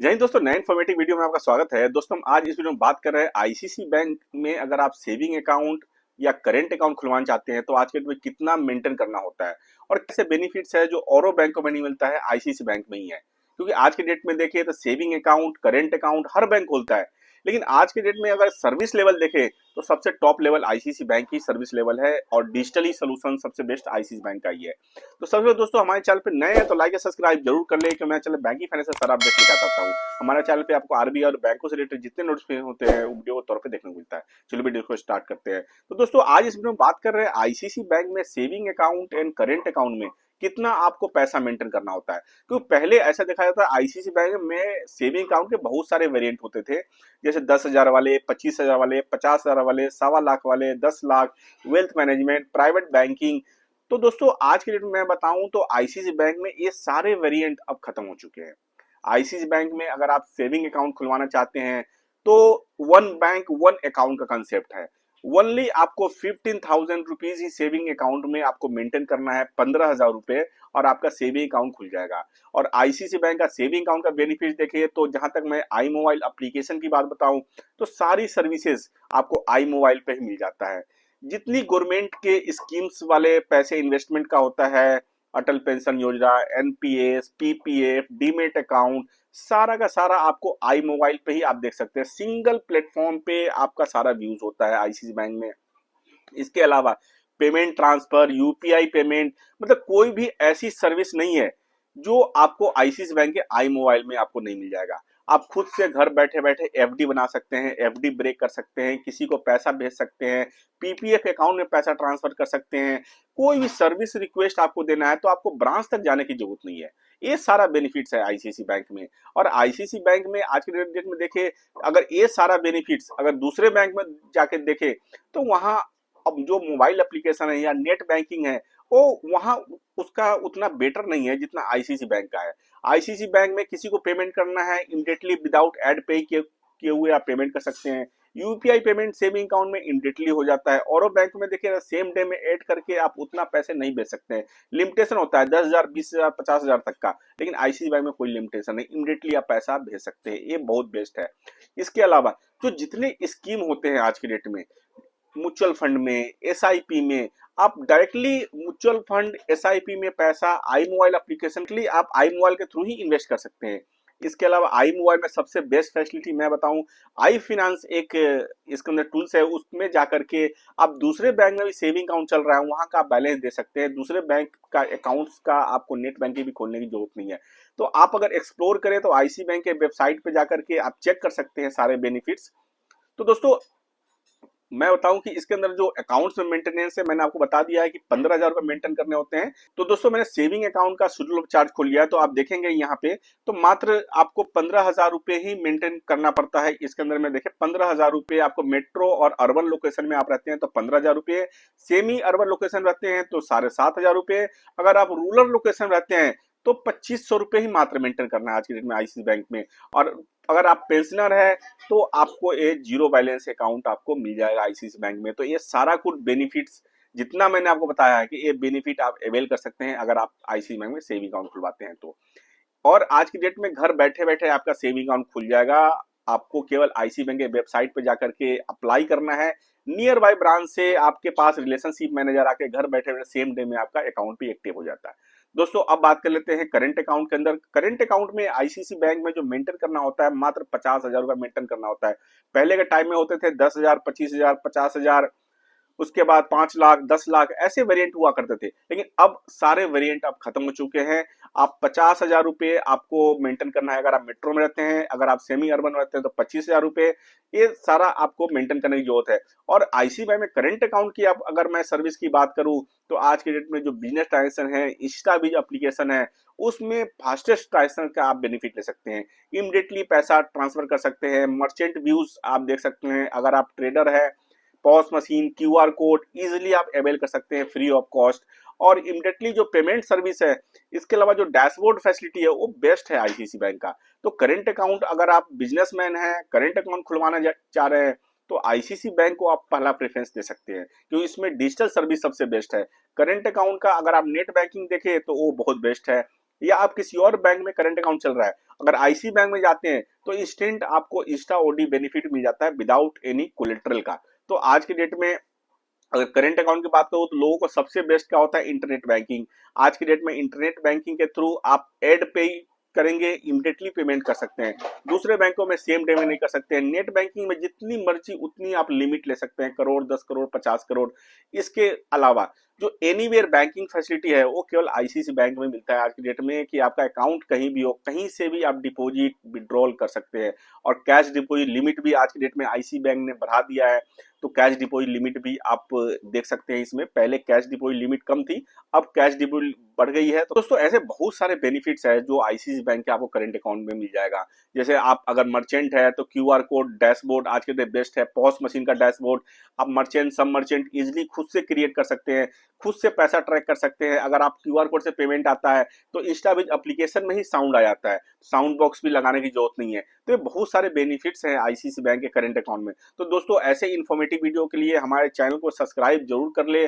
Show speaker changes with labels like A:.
A: जय हिंद दोस्तों, नए इन्फॉर्मेटिव वीडियो में आपका स्वागत है। दोस्तों, हम आज इस वीडियो में बात कर रहे हैं आईसीसी बैंक में अगर आप सेविंग अकाउंट या करेंट अकाउंट खुलवाना चाहते हैं तो आज के डेट में कितना मेंटेन करना होता है और कैसे बेनिफिट्स है जो औरों बैंकों में नहीं मिलता है, आईसीसी बैंक में ही है। क्योंकि आज के डेट में देखिए तो सेविंग अकाउंट, करेंट अकाउंट हर बैंक खोलता है, लेकिन आज के डेट में अगर सर्विस लेवल देखें तो सबसे टॉप लेवल आईसीसी बैंक की सर्विस लेवल है और डिजिटली सोल्यूशन सबसे बेस्ट आईसीसी बैंक का ही है। तो सबसे पहले दोस्तों, हमारे चैनल पे नए हैं तो लाइक या सब्सक्राइब जरूर कर ले, क्योंकि मैं चैनल बैंकिंग फाइनेंशियल सारा अपडेट लेकर आता हूँ। हमारे चैनल पे आपको आरबीआई और बैंकों से रिलेटेड जितने नोटिफिकेशन होते हैं वो वीडियो के तौर पे देखने को मिलता है। चलो वीडियो को स्टार्ट करते हैं। तो दोस्तों, आज इस वीडियो में बात कर रहे हैं आईसीसी बैंक में saving account and current account में कितना आपको पैसा मेंटेन करना होता है। क्योंकि पहले ऐसा देखा जाता है आईसीसी बैंक में सेविंग अकाउंट के बहुत सारे वेरिएंट होते थे, जैसे 10,000 वाले, 25,000 वाले, 50,000 वाले, 1.25 लाख वाले, 10 lakh, wealth management, private banking. तो दोस्तों, आज के डेट में मैं बताऊं तो आईसीसी बैंक में ये सारे वेरिएंट अब खत्म हो चुके हैं। आईसीसी बैंक में अगर आप सेविंग अकाउंट खुलवाना चाहते हैं तो वन बैंक वन अकाउंट का कंसेप्ट है। ओनली आपको 15,000 रुपीज ही सेविंग अकाउंट में आपको मेंटेन करना है, 15,000 रुपए, और आपका सेविंग अकाउंट खुल जाएगा। और आईसीसी बैंक का सेविंग अकाउंट का बेनिफिट देखिए तो जहां तक मैं आई मोबाइल एप्लीकेशन की बात बताऊं तो सारी सर्विसेज आपको आई मोबाइल पे ही मिल जाता है। जितनी गवर्नमेंट के स्कीम्स वाले पैसे इन्वेस्टमेंट का होता है, अटल पेंशन योजना, एनपीएस, पीपीएफ, डीमेट अकाउंट, सारा का सारा आपको आई मोबाइल पे ही आप देख सकते हैं। सिंगल प्लेटफॉर्म पे आपका सारा व्यूज होता है आईसीसी बैंक में। इसके अलावा पेमेंट ट्रांसफर, यूपीआई पेमेंट, मतलब कोई भी ऐसी सर्विस नहीं है जो आपको आईसीसी बैंक के आई मोबाइल में आपको नहीं मिल जाएगा। आप खुद से घर बैठे बैठे एफडी बना सकते हैं, एफडी ब्रेक कर सकते हैं, किसी को पैसा भेज सकते हैं, पीपीएफ अकाउंट में पैसा ट्रांसफर कर सकते हैं। कोई भी सर्विस रिक्वेस्ट आपको देना है तो आपको ब्रांच तक जाने की जरूरत नहीं है। ये सारा बेनिफिट्स है आईसीसी बैंक में। और आईसीसी बैंक में आज के डेट में देखे, अगर ये सारा बेनिफिट्स अगर दूसरे बैंक में जाके देखे तो वहां अब जो मोबाइल एप्लीकेशन है या नेट बैंकिंग है वो वहां उसका उतना बेटर नहीं है जितना आईसीसी बैंक का है। आईसीसी बैंक में किसी को पेमेंट करना है इमीडिएटली विदाउट एड पे किए हुए आप पेमेंट कर सकते हैं। यूपीआई पेमेंट सेविंग अकाउंट में इमीडिएटली हो जाता है। और बैंक में देखिए सेम डे में ऐड करके आप उतना पैसे नहीं भेज सकते हैं, लिमिटेशन होता है 10,000, 20,000, 50,000 तक का। लेकिन आईसीसी बैंक में कोई लिमिटेशन नहीं, इमीडिएटली आप पैसा भेज सकते हैं। ये बहुत बेस्ट है। इसके अलावा जो जितने स्कीम होते हैं आज के डेट में, म्यूचुअल फंड में, एसआईपी में, आप डायरेक्टली म्यूचुअल फंड, एसआईपी में पैसा आई मोबाइल एप्लीकेशन के लिए आप आई मोबाइल के थ्रू ही इन्वेस्ट कर सकते हैं। इसके अलावा आई मोबाइल में सबसे बेस्ट फैसिलिटी मैं बताऊं, आई फिनेंस एक इसके अंदर टूल्स है, उसमें जाकर के आप दूसरे बैंक में भी सेविंग अकाउंट चल रहा है वहां का बैलेंस दे सकते हैं। दूसरे बैंक का अकाउंट्स का आपको नेट बैंकिंग भी खोलने की जरूरत नहीं है। तो आप अगर एक्सप्लोर करें तो आईसी बैंक के वेबसाइट पे जाकर के आप चेक कर सकते हैं सारे बेनिफिट्स। तो दोस्तों, मैं बताऊं कि इसके अंदर जो अकाउंट्स में मेंटेनेंस है मैंने आपको बता दिया है कि 15,000 रुपए मेंटेन करने होते हैं। तो दोस्तों, मैंने सेविंग अकाउंट का शेड्यूल चार्ज खोल लिया है, तो आप देखेंगे यहाँ पे तो मात्र आपको 15,000 रुपए ही मेंटेन करना पड़ता है। इसके अंदर में देखें 15,000 रुपए आपको मेट्रो और अर्बन लोकेशन में आप रहते हैं तो 15,000 रुपए, सेमी अर्बन लोकेशन रहते हैं तो 7,500 रुपए, अगर आप रूरल लोकेशन रहते हैं तो 2,500 रुपए ही मात्र मेंटेन करना है आज के डेट में आईसीसी बैंक में। और अगर आप पेंशनर है तो आपको एक जीरो बैलेंस अकाउंट आपको मिल जाएगा आईसीसी बैंक में। तो ये सारा कुछ बेनिफिट्स जितना मैंने आपको बताया है कि ये बेनिफिट आप अवेल कर सकते हैं अगर आप आईसीसी बैंक में सेविंग अकाउंट खुलवाते हैं तो। और आज की डेट में घर बैठे बैठे आपका सेविंग अकाउंट खुल जाएगा। आपको केवल आईसीसी बैंक के वेबसाइट पे जाकर के अप्लाई करना है। नियर बाय ब्रांच से आपके पास रिलेशनशिप मैनेजर आके घर बैठे बैठे सेम डे में आपका अकाउंट भी एक्टिव हो जाता है। दोस्तों, अब बात कर लेते हैं करंट अकाउंट के अंदर। करंट अकाउंट में आईसीसी बैंक में जो मेंटेन करना होता है मात्र 50,000 रुपए मेंटेन करना होता है। पहले के टाइम में होते थे 10,000, 25,000, 50,000, उसके बाद 5 लाख, 10 लाख, ऐसे वेरिएंट हुआ करते थे। लेकिन अब सारे वेरिएंट अब खत्म हो चुके हैं। आप 50,000 रुपए आपको मेंटेन करना है अगर आप मेट्रो में रहते हैं, अगर आप सेमी अर्बन में रहते हैं तो 25,000 रुपए, ये सारा आपको मेंटेन करने की जरूरत है। और आईसीसी बैंक में करंट अकाउंट की अब अगर मैं सर्विस की बात करूं तो आज के डेट में जो बिजनेस ट्रांजेक्शन है, इंस्टाबीज एप्लीकेशन है, उसमें फास्टेस्ट ट्रांजेक्शन का आप बेनिफिट ले सकते हैं। इमीडिएटली पैसा ट्रांसफर कर सकते हैं। मर्चेंट व्यूज आप देख सकते हैं। अगर आप ट्रेडर है, POS machine, QR code easily आप अवेल कर सकते हैं फ्री ऑफ कॉस्ट। और इमीडिएटली जो पेमेंट सर्विस है, इसके अलावा जो डैशबोर्ड फैसिलिटी है वो बेस्ट है आईसीसी बैंक का। तो करंट अकाउंट अगर आप बिजनेसमैन हैं, करंट अकाउंट खुलवाना चाह रहे हैं तो आईसीसी बैंक को आप पहला प्रेफरेंस दे सकते हैं, क्योंकि इसमें डिजिटल सर्विस सबसे बेस्ट है। करंट अकाउंट का अगर आप नेट बैंकिंग देखें तो वो बहुत बेस्ट है। या आप किसी और बैंक में करंट अकाउंट चल रहा है, अगर आईसी बैंक में जाते हैं तो इंस्टेंट आपको इंस्टा ओडी बेनिफिट मिल जाता है विदाउट एनी कोलेटरल का। तो आज के डेट में अगर करंट अकाउंट की बात करूं तो लोगों को सबसे बेस्ट क्या होता है, इंटरनेट बैंकिंग। आज की डेट में इंटरनेट बैंकिंग के थ्रू आप एड पे करेंगे, इमीडिएटली पेमेंट कर सकते हैं। दूसरे बैंकों में सेम डे में नहीं कर सकते हैं। नेट बैंकिंग में जितनी मर्जी उतनी आप लिमिट ले सकते हैं, करोड़, 10 करोड़, 50 करोड़। इसके अलावा जो एनीवेयर बैंकिंग फैसिलिटी है वो केवल आईसीसी बैंक में मिलता है आज की डेट में, कि आपका अकाउंट कहीं भी हो, कहीं से भी आप डिपॉजिट विड्रॉल कर सकते हैं। और कैश डिपॉजिट लिमिट भी आज की डेट में आईसी बैंक ने बढ़ा दिया है, तो कैश डिपॉजिट लिमिट भी आप देख सकते हैं इसमें। पहले कैश डिपॉजिट लिमिट कम थी, अब कैश डिपॉजिट बढ़ गई है। तो दोस्तों ऐसे बहुत सारे बेनिफिट्स है जो आईसीसी बैंक के आपको करंट अकाउंट में मिल जाएगा। जैसे आप अगर मर्चेंट है तो क्यूआर कोड डैशबोर्ड आज के लिए बेस्ट है, पॉस मशीन का डैशबोर्ड। आप मर्चेंट सब मर्चेंट इजिली खुद से क्रिएट कर सकते हैं, खुद से पैसा ट्रैक कर सकते हैं। अगर आप क्यूआर कोड से पेमेंट आता है तो इंस्टाबिज एप्लीकेशन में ही साउंड आ जाता है, साउंड बॉक्स भी लगाने की जरूरत नहीं है। तो ये बहुत सारे बेनिफिट्स हैं आईसीसी बैंक के करंट अकाउंट में। तो दोस्तों ऐसे इन्फॉर्मेटिव वीडियो के लिए हमारे चैनल को सब्सक्राइब जरूर कर ले।